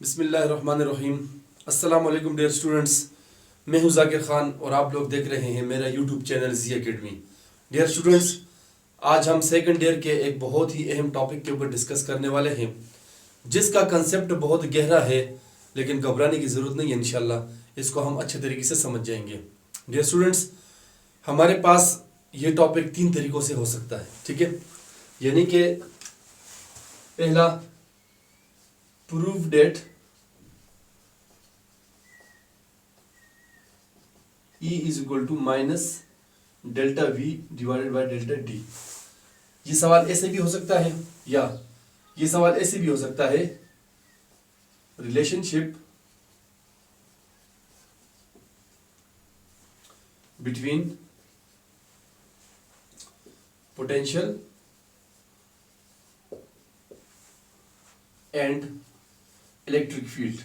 बिस्मिल्लाहिर्रहमानिर्रहीम। अस्सलाम वालेकुम डियर स्टूडेंट्स, मैं हूं जाकिर खान और आप लोग देख रहे हैं मेरा यूट्यूब चैनल जी एकेडमी। डियर स्टूडेंट्स, आज हम सेकंड ईयर के एक बहुत ही अहम टॉपिक के ऊपर डिस्कस करने वाले हैं जिसका कंसेप्ट बहुत गहरा है, लेकिन घबराने की ज़रूरत नहीं है। इंशाल्लाह इसको हम अच्छे तरीके से समझ जाएंगे। डियर स्टूडेंट्स, हमारे पास ये टॉपिक 3 तरीक़ों से हो सकता है, ठीक है। यानी कि पहला, prove that E is equal to minus delta V divided by delta D। ये सवाल ऐसे भी हो सकता है, या ये सवाल ऐसे भी हो सकता है, relationship between potential and electric field.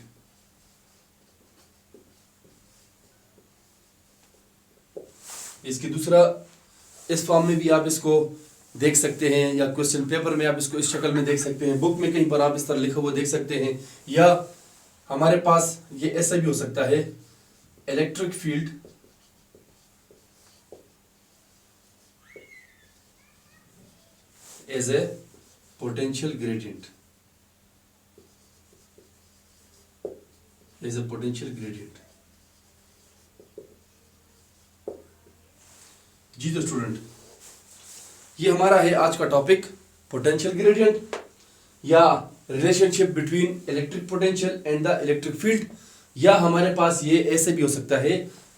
इसकी दूसरा, इस फॉर्म में भी आप इसको देख सकते हैं, या क्वेश्चन पेपर में आप इसको इस शक्ल में देख सकते हैं, बुक में कहीं पर आप इस तरह लिखा हुआ देख सकते हैं, या हमारे पास ये ऐसा भी हो सकता है, electric field as a potential gradient, as a potential gradient. जी तो स्टूडेंट, ये हमारा है आज का टॉपिक, पोटेंशियल ग्रेडियंट या relationship between electric potential and the electric field. या हमारे पास ये ऐसे भी हो सकता है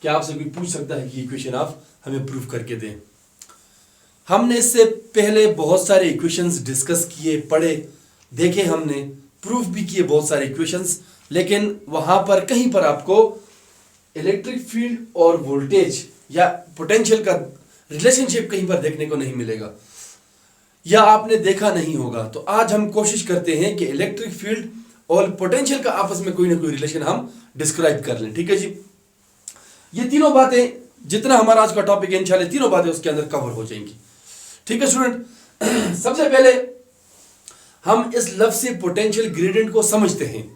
कि आपसे कोई पूछ सकता है कि इक्वेशन आप हमें प्रूव करके दें। हमने इससे पहले बहुत सारे इक्वेशंस डिस्कस किए, पढ़े, देखे, हमने प्रूफ भी किए बहुत सारे इक्वेशंस, लेकिन वहां पर कहीं पर आपको इलेक्ट्रिक फील्ड और वोल्टेज या पोटेंशियल का रिलेशनशिप कहीं पर देखने को नहीं मिलेगा, या आपने देखा नहीं होगा। तो आज हम कोशिश करते हैं कि इलेक्ट्रिक फील्ड और पोटेंशियल का आपस में कोई ना कोई रिलेशन हम डिस्क्राइब कर लें, ठीक है जी। ये तीनों बातें, जितना हमारा आज का टॉपिक है, इंशाल्लाह तीनों बातें उसके अंदर कवर हो जाएंगी, ठीक है स्टूडेंट। सबसे पहले हम इस लफ्ज से पोटेंशियल ग्रेडियंट को समझते हैं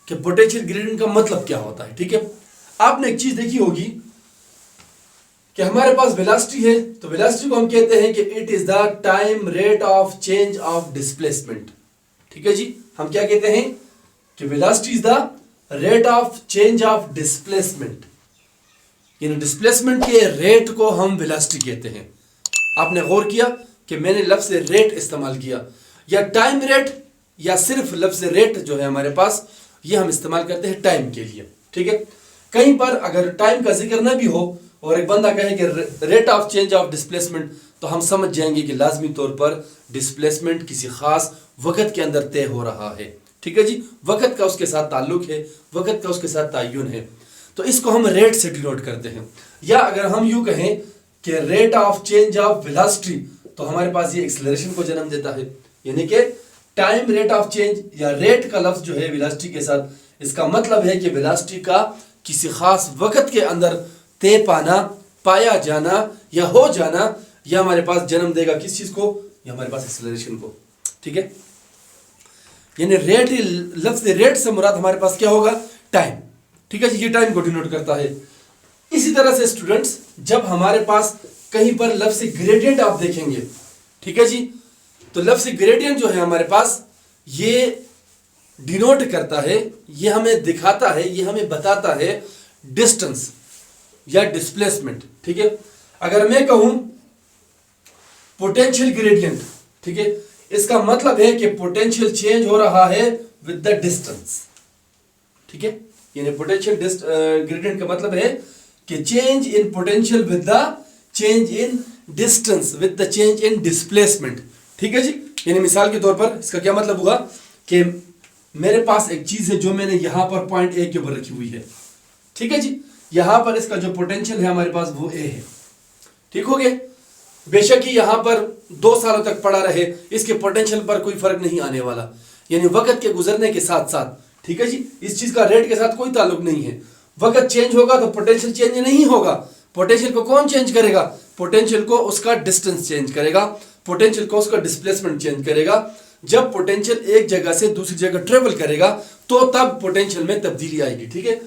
कि पोटेंशियल ग्रेडियंट का मतलब क्या होता है, ठीक है। आपने एक चीज देखी होगी कि हमारे पास वेलोसिटी है, तो वेलोसिटी को हम कहते हैं कि it is the time rate of change of displacement, ठीक है जी। हम क्या कहते हैं कि velocity is the rate of change of displacement, यानी डिस्प्लेसमेंट के रेट को हम वेलोसिटी कहते हैं। आपने गौर किया कि मैंने लफ्ज रेट इस्तेमाल किया, या टाइम रेट, या सिर्फ लफ्ज रेट जो है हमारे पास, ये हम इस्तेमाल करते हैं टाइम के लिए, ठीक है। कहीं पर अगर टाइम का जिक्र ना भी हो और एक बंदा कहे कि rate of change of displacement, तो हम समझ जाएंगे कि लाजमी तौर पर डिस्प्लेसमेंट किसी खास वक्त के अंदर तय हो रहा है, ठीक है जी। वक्त का उसके साथ ताल्लुक है, वक्त का उसके साथ तायुन है, तो इसको हम रेट से डिनोट करते हैं। या अगर हम यूं कहें कि rate of change of velocity, तो हमारे पास ये एक्सेलरेशन को जन्म देता है, यानी कि टाइम रेट ऑफ चेंज या रेट का लफ्ज जो है वेलोसिटी के साथ, इसका मतलब है कि वेलोसिटी का किसी खास वक्त के अंदर तय पाना, पाया जाना या हो जाना, यह हमारे पास जन्म देगा किस चीज को, या हमारे पास एक्सेलरेशन को, ठीक है। यानी रेट, लफ्ज रेट से मुराद हमारे पास क्या होगा, टाइम, ठीक है जी। ये टाइम को डिनोट करता है। इसी तरह से स्टूडेंट्स, जब हमारे पास कहीं पर लफ्ज ग्रेडियंट आप देखेंगे, ठीक है जी, तो लफ्ज ग्रेडियंट जो है हमारे पास, ये डिनोट करता है, ये हमें दिखाता है, ये हमें बताता है डिस्टेंस या डिस्प्लेसमेंट, ठीक है। अगर मैं कहूं पोटेंशियल ग्रेडियंट, ठीक है, इसका मतलब है कि पोटेंशियल चेंज हो रहा है विद द डिस्टेंस, ठीक है। यानी पोटेंशियल ग्रेडियंट का मतलब है कि change in potential with the change in distance with the change in displacement, ठीक है जी। यानी मिसाल के तौर पर इसका क्या मतलब हुआ कि मेरे पास एक चीज है जो मैंने यहां पर पॉइंट ए के ऊपर रखी हुई है, ठीक है जी। यहां पर इसका जो पोटेंशियल है हमारे पास वो ए है, ठीक हो गया। बेशक ही यहां पर 2 सालों तक पड़ा रहे, इसके पोटेंशियल पर कोई फर्क नहीं आने वाला, यानी वक्त के गुजरने के साथ साथ, ठीक है जी। इस चीज का रेट के साथ कोई ताल्लुक नहीं है। वक्त चेंज होगा तो पोटेंशियल चेंज नहीं होगा। पोटेंशियल को कौन चेंज करेगा, पोटेंशियल को उसका डिस्टेंस चेंज करेगा, पोटेंशियल को उसका डिस्प्लेसमेंट चेंज करेगा। जब पोटेंशियल एक जगह से दूसरी जगह ट्रेवल करेगा तो तब पोटेंशियल में तब्दीली आएगी। ठीक है,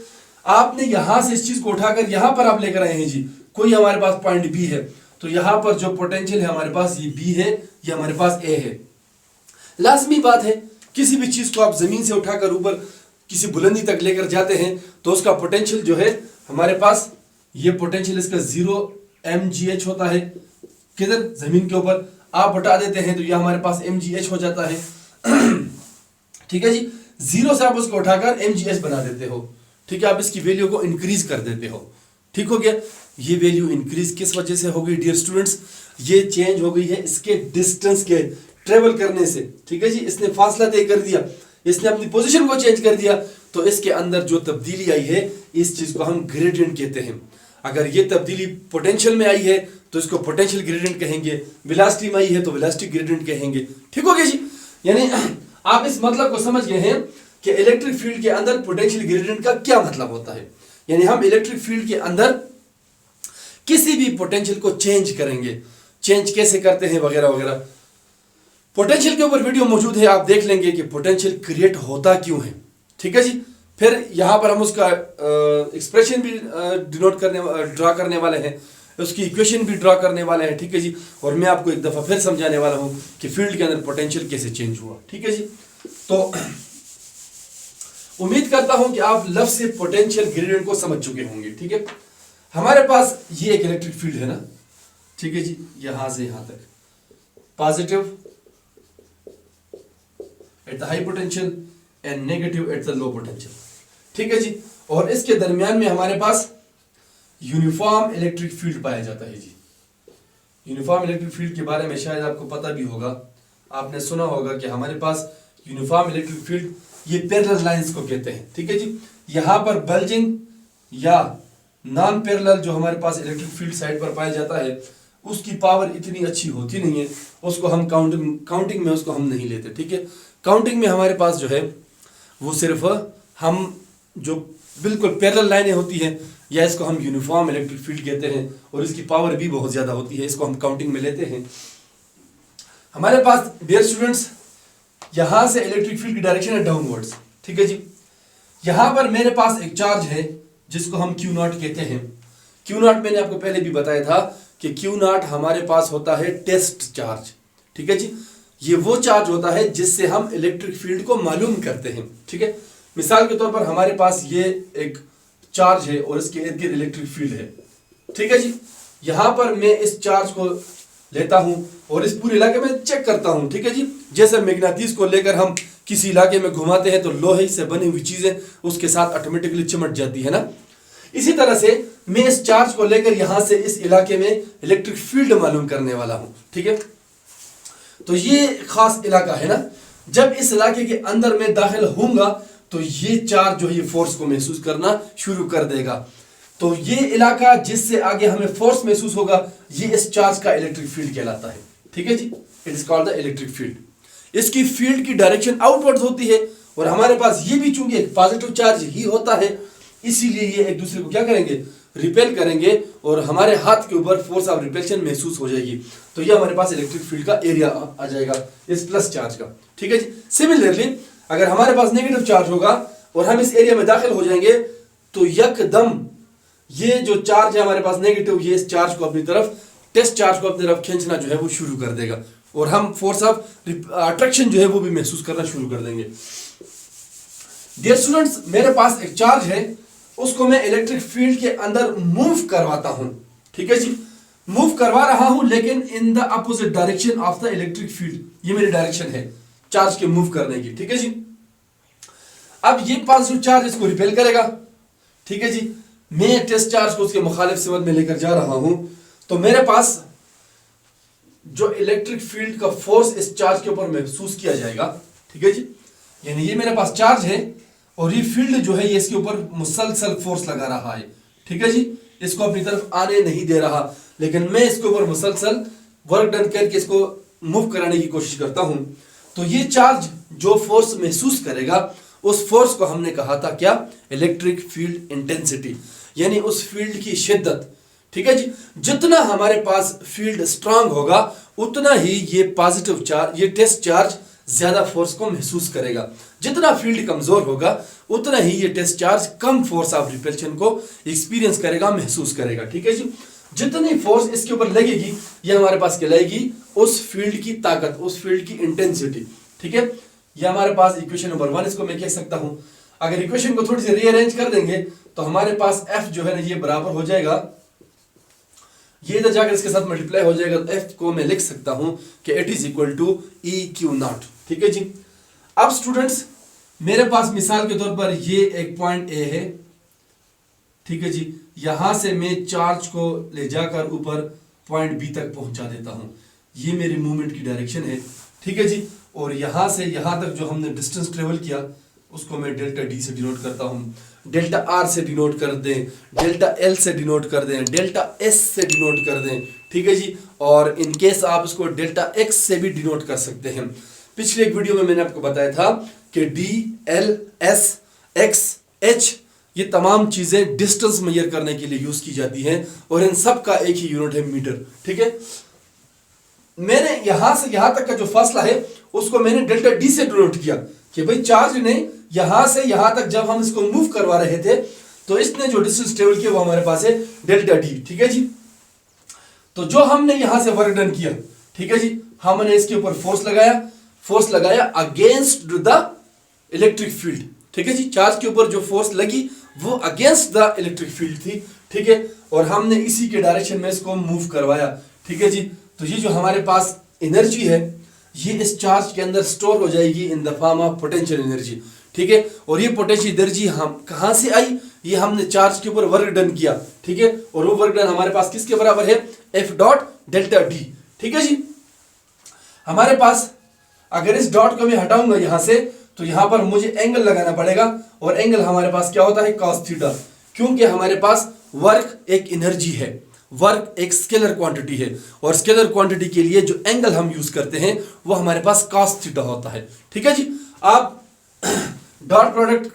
आपने यहां से इस चीज को उठाकर यहां पर आप लेकर आए हैं जी, कोई हमारे पास पॉइंट बी है, तो यहां पर जो पोटेंशियल है हमारे पास ये बी है, ये हमारे पास ए है। लाजमी बात है किसी भी चीज को आप जमीन से उठाकर ऊपर किसी बुलंदी तक लेकर जाते हैं तो उसका पोटेंशियल जो है हमारे पास, ये पोटेंशियल इसका 0 mgh होता है। किधर? जमीन के ऊपर। आप हटा देते हैं तो यह हमारे पास mgh हो जाता है। ठीक है जी, 0 से आप उसको उठाकर mgh बना देते हो। ठीक है, आप इसकी वैल्यू को इंक्रीज कर देते हो। ठीक हो गया। ये वैल्यू इंक्रीज किस वजह से हो गई डियर स्टूडेंट्स? ये चेंज हो गई है इसके डिस्टेंस के ट्रेवल करने से। ठीक है जी, इसने फासला तय कर दिया, इसने अपनी पोजीशन को चेंज कर दिया, तो इसके अंदर जो तब्दीली आई है इस चीज को हम ग्रेडियंट कहते हैं। अगर ये तब्दीली पोटेंशियल में आई है तो इसको पोटेंशियल ग्रेडियंट कहेंगे, वेलोसिटी में आई है तो वेलोसिटी ग्रेडियंट कहेंगे। ठीक हो गया जी, यानी आप इस मतलब को समझ गए हैं कि इलेक्ट्रिक फील्ड के अंदर पोटेंशियल ग्रेडियंट का क्या मतलब होता है। यानी हम इलेक्ट्रिक फील्ड के अंदर किसी भी पोटेंशियल को चेंज करेंगे, चेंज कैसे करते हैं वगैरह वगैरह। पोटेंशियल के ऊपर वीडियो मौजूद है, आप देख लेंगे कि पोटेंशियल क्रिएट होता क्यों है। ठीक है जी, फिर यहां पर हम उसका एक्सप्रेशन भी ड्रा करने वाले हैं, उसकी इक्वेशन भी ड्रा करने वाले हैं। ठीक है जी, और मैं आपको एक दफा फिर समझाने वाला हूं कि फील्ड के अंदर पोटेंशियल कैसे चेंज हुआ। ठीक है जी, तो उम्मीद करता हूं कि आप लफ्ज से पोटेंशियल ग्रेडियंट को समझ चुके होंगे। ठीक है, हमारे पास ये एक इलेक्ट्रिक फील्ड है ना। ठीक है जी, यहां से यहां तक positive at the high potential and negative at the low potential. ठीक है जी, और इसके दरमियान में हमारे पास यूनिफॉर्म इलेक्ट्रिक फील्ड पाया जाता है जी। यूनिफॉर्म इलेक्ट्रिक फील्ड के बारे में शायद आपको पता भी होगा, आपने सुना होगा कि हमारे पास यूनिफॉर्म इलेक्ट्रिक फील्ड ये पैरेलल लाइंस को कहते हैं। ठीक है जी, यहां पर बल्जिंग या नॉन पैरेलल जो हमारे पास इलेक्ट्रिक फील्ड साइड पर पाया जाता है उसकी पावर इतनी अच्छी होती नहीं है, उसको हम काउंटिंग में उसको हम नहीं लेते। ठीक है, काउंटिंग में हमारे पास जो है वो सिर्फ हम जो बिल्कुल पैरेलल लाइनें होती हैं या इसको हम यूनिफॉर्म इलेक्ट्रिक फील्ड कहते हैं और इसकी पावर भी बहुत ज़्यादा होती है, इसको हम काउंटिंग में लेते हैं। हमारे पास डियर स्टूडेंट्स यहां से इलेक्ट्रिक फील्ड की डायरेक्शन है डाउनवर्ड्स। ठीक है जी, यहां पर मेरे पास एक चार्ज है जिसको हम Q नॉट कहते हैं। Q नॉट मैंने आपको पहले भी बताया था कि Q नॉट हमारे पास होता है टेस्ट चार्ज। ठीक है जी, ये वो चार्ज होता है जिससे हम इलेक्ट्रिक फील्ड को मालूम करते हैं। ठीक है, मिसाल के तौर पर हमारे पास ये एक चार्ज है और इसके इर्द गिर्द इलेक्ट्रिक फील्ड है। ठीक है जी, यहां पर मैं इस चार्ज को लेता हूं और इस पूरे इलाके में चेक करता हूं। ठीक है जी, जैसे मैग्नेटिस को लेकर हम किसी इलाके में घुमाते हैं तो लोहे से बनी हुई चीजें उसके साथ ऑटोमेटिकली चिमट जाती है ना, इसी तरह से मैं इस चार्ज को लेकर यहां से इस इलाके में इलेक्ट्रिक फील्ड मालूम करने वाला हूं। ठीक है, तो ये खास इलाका है ना, जब इस इलाके के अंदर मैं दाखिल होऊंगा तो ये चार्ज जो है ये फोर्स को महसूस करना शुरू कर देगा। तो ये इलाका जिससे आगे हमें फोर्स महसूस होगा ये इस चार्ज का इलेक्ट्रिक फील्ड कहलाता है। ठीक है जी, it is called the electric field. इसकी फील्ड की डायरेक्शन आउटवर्ड्स होती है और हमारे पास ये भी चूंकि एक पॉजिटिव चार्ज ही होता है इसीलिए ये एक दूसरे को क्या करेंगे, रिपेल करेंगे और हमारे हाथ के ऊपर फोर्स ऑफ रिपेल्शन महसूस हो जाएगी। तो ये हमारे पास इलेक्ट्रिक फील्ड का एरिया आ जाएगा इस प्लस चार्ज का। ठीक है जी, सिमिलरली अगर हमारे पास नेगेटिव चार्ज होगा और हम इस एरिया में दाखिल हो जाएंगे तो यकदम ये जो चार्ज है हमारे पास नेगेटिव, ये इस चार्ज को अपनी तरफ, टेस्ट चार्ज को अपनी तरफ खींचना जो है वो शुरू कर देगा और हम फोर्स ऑफ अट्रैक्शन जो है वो भी महसूस करना शुरू कर देंगे। डियर स्टूडेंट्स, मेरे पास एक चार्ज है, उसको मैं इलेक्ट्रिक फील्ड के अंदर मूव करवाता हूं। ठीक है जी, मूव करवा रहा हूं लेकिन in the opposite direction of the electric field. ये मेरी डायरेक्शन है चार्ज के मूव करने की। ठीक है जी, अब ये पॉजिटिव चार्ज इसको रिपेल करेगा। ठीक है जी, मैं टेस्ट चार्ज को उसके मुखालिफ सिमत में लेकर जा रहा हूं तो मेरे पास जो इलेक्ट्रिक फील्ड का फोर्स इस चार्ज के ऊपर महसूस किया जाएगा। ठीक है जी, यानी ये मेरे पास चार्ज है और ये फील्ड जो है ये इसके ऊपर मुसलसल फोर्स लगा रहा है। ठीक है जी, इसको अपनी तरफ आने नहीं दे रहा लेकिन मैं इसके ऊपर मुसलसल वर्क डन करके इसको मूव कराने की कोशिश करता हूं। तो ये चार्ज जो फोर्स महसूस करेगा उस फोर्स को हमने कहा था क्या, इलेक्ट्रिक फील्ड इंटेंसिटी, यानी उस फील्ड की शिद्दत। ठीक है जी, जितना हमारे पास फील्ड स्ट्रांग होगा उतना ही ये पॉजिटिव चार्ज, ये टेस्ट चार्ज ज्यादा फोर्स को महसूस करेगा। जितना फील्ड कमजोर होगा उतना ही ये टेस्ट चार्ज कम फोर्स ऑफ रिपल्शन को एक्सपीरियंस करेगा, महसूस करेगा। ठीक है जी, जितनी फोर्स इसके ऊपर लगेगी ये हमारे पास कहलाएगी उस फील्ड की ताकत, उस फील्ड की इंटेंसिटी। ठीक है, ये हमारे पास इक्वेशन नंबर 1 इसको मैं कह सकता हूं। अगर इक्वेशन को थोड़ी सी रीअरेंज कर देंगे तो हमारे पास F जो है ना ये बराबर हो जाएगा, ये इधर जाकर इसके साथ मल्टीप्लाई हो जाएगा, तो F को मैं लिख सकता हूं कि it is equal to EQ0। ठीक है जी, अब स्टूडेंट्स मेरे पास मिसाल के तौर पर ये एक पॉइंट A है। ठीक है जी, यहां से मैं चार्ज को ले जाकर ऊपर पॉइंट B तक पहुंचा देता हूं, ये मेरी मूवमेंट की डायरेक्शन है। ठीक है जी, और यहां से यहां तक जो हमने डिस्टेंस ट्रेवल किया उसको मैं डेल्टा D से डिनोट करता हूं, डेल्टा R से डिनोट कर दें, डेल्टा L से डिनोट कर दें, डेल्टा S से डिनोट कर दें। ठीक है जी, और इन केस आप इसको डेल्टा X से भी डिनोट कर सकते हैं। पिछले एक वीडियो में मैंने आपको बताया था कि D, L, S, X, H ये तमाम चीजें डिस्टेंस मेजर करने के लिए यूज की जाती हैं और इन सब का एक ही यूनिट है मीटर। ठीक है, मैंने यहां से यहां तक का जो फासला है उसको मैंने डेल्टा D से डिनोट किया कि भाई चार्ज ने यहां से यहां तक जब हम इसको मूव करवा रहे थे तो इसने जो डिस्टेंस ट्रेवल किया वो हमारे पास है डेल्टा D। ठीक है जी, तो जो हमने यहां से वर्क डन किया, ठीक है जी, हमने इसके ऊपर फोर्स लगाया अगेंस्ट द इलेक्ट्रिक फील्ड। ठीक है जी, चार्ज के ऊपर जो फोर्स लगी वो अगेंस्ट द इलेक्ट्रिक फील्ड थी। ठीक है, और हमने इसी के डायरेक्शन में इसको मूव करवाया। ठीक है जी, तो ये जो हमारे पास एनर्जी है ये इस चार्ज के अंदर स्टोर हो जाएगी in the form of potential energy. ठीक है, और ये पोटेंशियल एनर्जी हम कहां से आई, ये हमने चार्ज के ऊपर वर्क डन किया। ठीक है, और वो वर्क डन हमारे पास किसके बराबर है, F डॉट डेल्टा D। ठीक है जी, हमारे पास अगर इस डॉट को मैं हटाऊंगा यहां से तो यहां पर मुझे एंगल लगाना पड़ेगा और एंगल हमारे पास क्या होता है, cos थीटा, क्योंकि हमारे पास वर्क एक एनर्जी है, वर्क एक स्केलर क्वांटिटी है और स्केलर क्वांटिटी के लिए जो एंगल हम यूज करते हैं वो हमारे पास cos थीटा होता है। ठीक है जी, आप डॉट प्रोडक्ट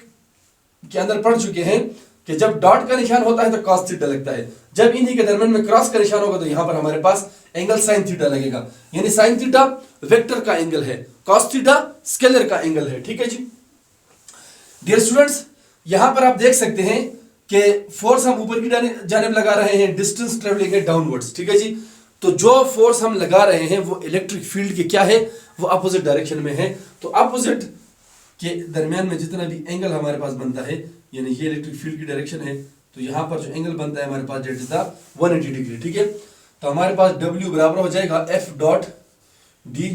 के अंदर पढ़ चुके हैं कि जब डॉट का निशान होता है तो cos थीटा लगता है, जब इन्हीं के दरमियान में क्रॉस का निशान होगा तो यहां पर हमारे पास एंगल sin थीटा लगेगा, यानी sin थीटा वेक्टर का एंगल है, cos थीटा स्केलर का एंगल है। ठीक है जी, डियर स्टूडेंट्स यहां पर आप देख सकते हैं कि फोर्स हम ऊपर की जानिब लगा रहे हैं, डिस्टेंस ट्रेवलिंग है डाउनवर्ड्स। ठीक है जी, तो जो फोर्स हम लगा रहे हैं वो इलेक्ट्रिक फील्ड के क्या है, वो अपोजिट डायरेक्शन में है। तो अपोजिट के दरमियान में जितना भी एंगल हमारे पास बनता है, यानी ये इलेक्ट्रिक फील्ड की डायरेक्शन है, तो यहां पर जो एंगल बनता है हमारे पास दैट इज द 180 डिग्री। ठीक है, तो हमारे पास W बराबर हो जाएगा F dot D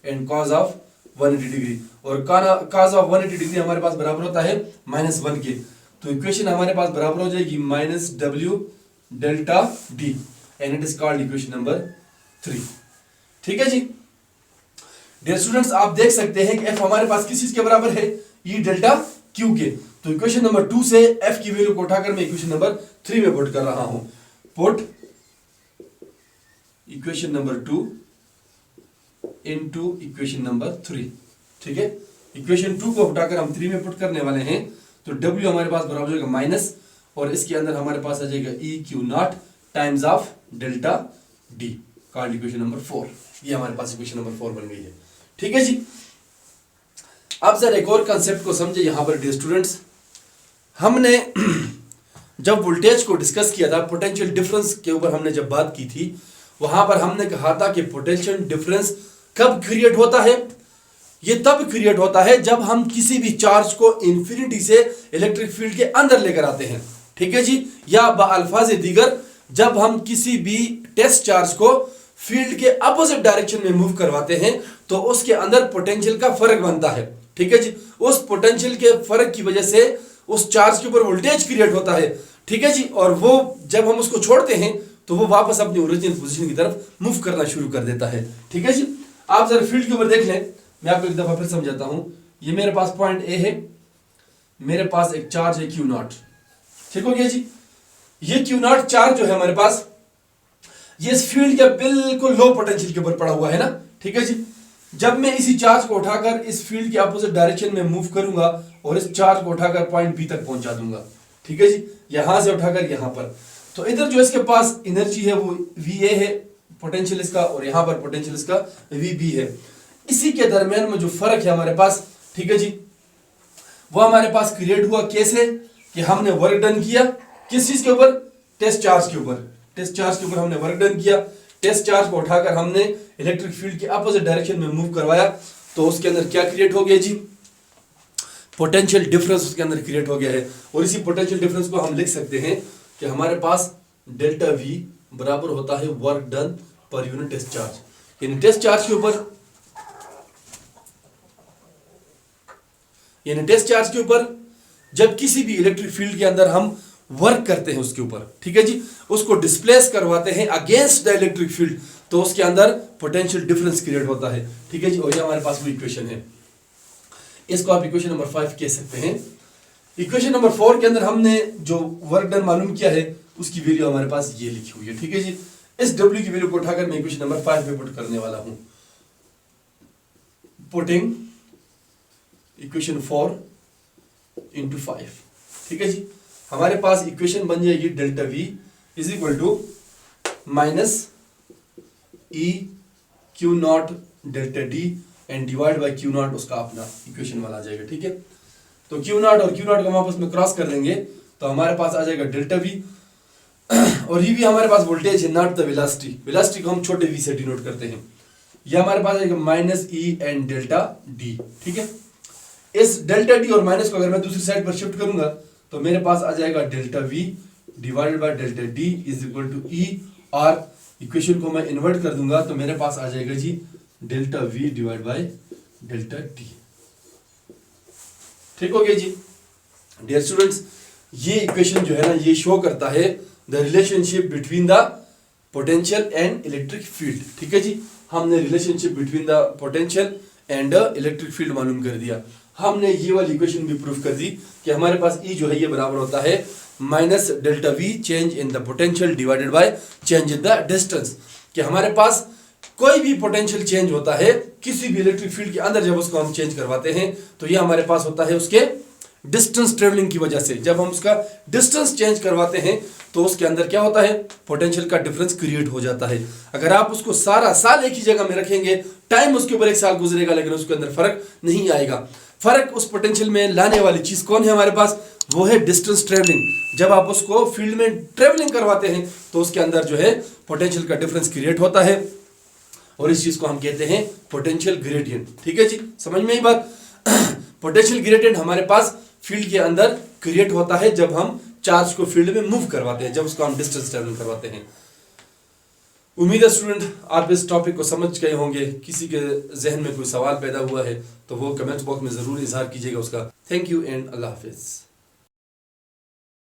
and cos of 180 degree, और cos ऑफ 180 डिग्री हमारे पास बराबर होता है -1 के। तो इक्वेशन हमारे पास बराबर हो जाएगी -W delta D and it is called equation number 3। ठीक है जी, डियर स्टूडेंट्स आप देख सकते हैं कि F हमारे पास किस चीज के बराबर है, E डेल्टा Q के। तो इक्वेशन नंबर 2 से F की वैल्यू को उठाकर मैं इक्वेशन नंबर 3 में पुट कर रहा हूं। Put equation number 2 into equation number 3। ठीक है, इक्वेशन 2 को उठाकर हम 3 में पुट करने वाले हैं, तो W हमारे पास बराबर हो जाएगा माइनस, और इसके अंदर हमारे पास आ जाएगा EQ0 times of delta D, called equation number 4। ये हमारे पास इक्वेशन नंबर 4 बन गई है। ठीक है जी, अब जरा एक और कंसेप्ट को समझे यहां पर डियर स्टूडेंट्स। हमने जब वोल्टेज को डिस्कस किया था, पोटेंशियल डिफरेंस के ऊपर हमने जब बात की थी, वहां पर हमने कहा था कि पोटेंशियल डिफरेंस कब क्रिएट होता है, ये तब क्रिएट होता है जब हम किसी भी चार्ज को इंफिनिटी से इलेक्ट्रिक फील्ड के अंदर लेकर आते हैं। ठीक है जी, या बाअल्फाज़ दीगर जब हम किसी भी टेस्ट चार्ज को फील्ड के अपोजिट डायरेक्शन में मूव करवाते हैं तो उसके अंदर पोटेंशियल का फर्क बनता है। ठीक है जी, उस पोटेंशियल के फर्क की वजह से उस चार्ज के ऊपर वोल्टेज क्रिएट होता है। ठीक है जी, और वो जब हम उसको छोड़ते हैं तो वो वापस अपनी ओरिजिनल पोजीशन की तरफ मूव करना शुरू कर देता है। ठीक है जी, आप जरा फील्ड के ऊपर देख लें, मैं आपको एक दफा फिर समझाता हूं। ये मेरे पास पॉइंट A है, मेरे पास एक चार्ज है Q0। ठीक हो गया जी, ये Q0 चार्ज जो है हमारे पास, ये इस फील्ड के बिल्कुल लो पोटेंशियल के ऊपर पड़ा हुआ है ना। ठीक है जी, जब मैं इसी चार्ज को उठाकर इस फील्ड के अपोजिट डायरेक्शन में मूव करूंगा और इस चार्ज को उठाकर पॉइंट B तक पहुंचा दूंगा। ठीक है जी, यहां से उठाकर यहां पर, तो इधर जो इसके पास एनर्जी है वो VA है पोटेंशियल इसका, और यहां पर पोटेंशियल इसका VB है। इसी के दरमियान में जो फर्क है हमारे पास, ठीक है जी, वो हमारे पास क्रिएट हुआ कैसे कि हमने वर्क डन किया किस चीज के ऊपर, टेस्ट चार्ज के ऊपर। टेस्ट चार्ज के ऊपर हमने वर्क डन किया, टेस्ट चार्ज को उठाकर हमने इलेक्ट्रिक फील्ड के अपोजिट डायरेक्शन में मूव करवाया, तो उसके अंदर क्या क्रिएट हो गया जी, पोटेंशियल डिफरेंस उसके अंदर क्रिएट हो गया है। और इसी पोटेंशियल डिफरेंस को हम लिख सकते हैं कि हमारे पास डेल्टा वी बराबर होता है work done per unit test charge. यानी टेस्ट चार्ज के ऊपर, यानी टेस्ट चार्ज के ऊपर जब किसी भी इलेक्ट्रिक फील्ड के अंदर हम वर्क करते हैं उसके ऊपर, ठीक है जी, उसको डिस्प्लेस करवाते हैं अगेंस्ट द इलेक्ट्रिक फील्ड, तो उसके अंदर पोटेंशियल डिफरेंस क्रिएट होता है, ठीक है जी। और ये हमारे पास वो इक्वेशन है, इसको आप इक्वेशन नंबर 5 कह सकते हैं। इक्वेशन नंबर 4 के अंदर हमने जो वर्क डन मालूम किया है उसकी वैल्यू हमारे पास ये लिखी हुई है, ठीक है जी। इस W की वैल्यू को उठाकर मैं इक्वेशन नंबर 5 में पुट करने वाला हूं। पुटिंग इक्वेशन 4 इंटू 5, ठीक है जी। हमारे पास इक्वेशन बन जाएगी delta V is equal to minus E q naught delta D and divide by q naught, उसका अपना इक्वेशन वाला आ जाएगा, ठीक है। तो क्यू नॉट और क्यू नॉट को हम आपस में क्रॉस कर लेंगे तो हमारे पास आ जाएगा डेल्टा V, और ये भी हमारे पास वोल्टेज है, नॉट द वेलोसिटी। वेलोसिटी को हम छोटे v से डिनोट करते हैं। ये हमारे पास आएगा minus E and delta D, ठीक है। इस डेल्टा D और माइनस को अगर मैं दूसरी साइड पर शिफ्ट करूंगा तो मेरे पास आ जाएगा delta V divided by delta D is equal to E, और इक्वेशन को मैं इन्वर्ट कर दूंगा तो मेरे पास आ जाएगा जी delta V divide by delta D, ठीक हो गया जी। डियर स्टूडेंट्स, ये इक्वेशन जो है ना, ये शो करता है the relationship between the potential and electric field, ठीक है जी। हमने relationship between the potential and electric field मालूम कर दिया। हमने ये वाली इक्वेशन भी प्रूफ कर दी कि हमारे पास E जो है ये बराबर होता है minus delta V change in the potential divided by change in the distance, कि हमारे पास कोई भी पोटेंशियल चेंज होता है किसी भी इलेक्ट्रिक फील्ड के अंदर, जब उसको हम चेंज करवाते हैं तो ये हमारे पास होता है उसके डिस्टेंस ट्रेवलिंग की वजह से। जब हम उसका डिस्टेंस चेंज करवाते हैं तो उसके अंदर क्या होता है, पोटेंशियल का डिफरेंस क्रिएट हो जाता है। अगर आप उसको सारा साल एक ही जगह में रखेंगे, टाइम उसके ऊपर एक साल गुजरेगा लेकिन उसके अंदर फर्क नहीं आएगा। फर्क उस पोटेंशियल में लाने वाली चीज कौन है हमारे पास, वो है डिस्टेंस ट्रेवलिंग। जब आप उसको फील्ड में ट्रेवलिंग करवाते हैं तो उसके अंदर जो है पोटेंशियल का डिफरेंस क्रिएट होता है, और इस चीज को हम कहते हैं पोटेंशियल ग्रेडियंट, ठीक है जी। समझ में आई बात। पोटेंशियल ग्रेडियंट हमारे पास फील्ड के अंदर क्रिएट होता है जब हम चार्ज को फील्ड में मूव करवाते हैं, जब उसको हम डिस्टेंस ट्रेवल करवाते हैं। उम्मीद है स्टूडेंट आप इस टॉपिक को समझ गए होंगे। किसी के जहन में कोई सवाल पैदा हुआ है तो वो कमेंट बॉक्स में जरूर इजहार कीजिएगा उसका। Thank you and Allah Hafiz.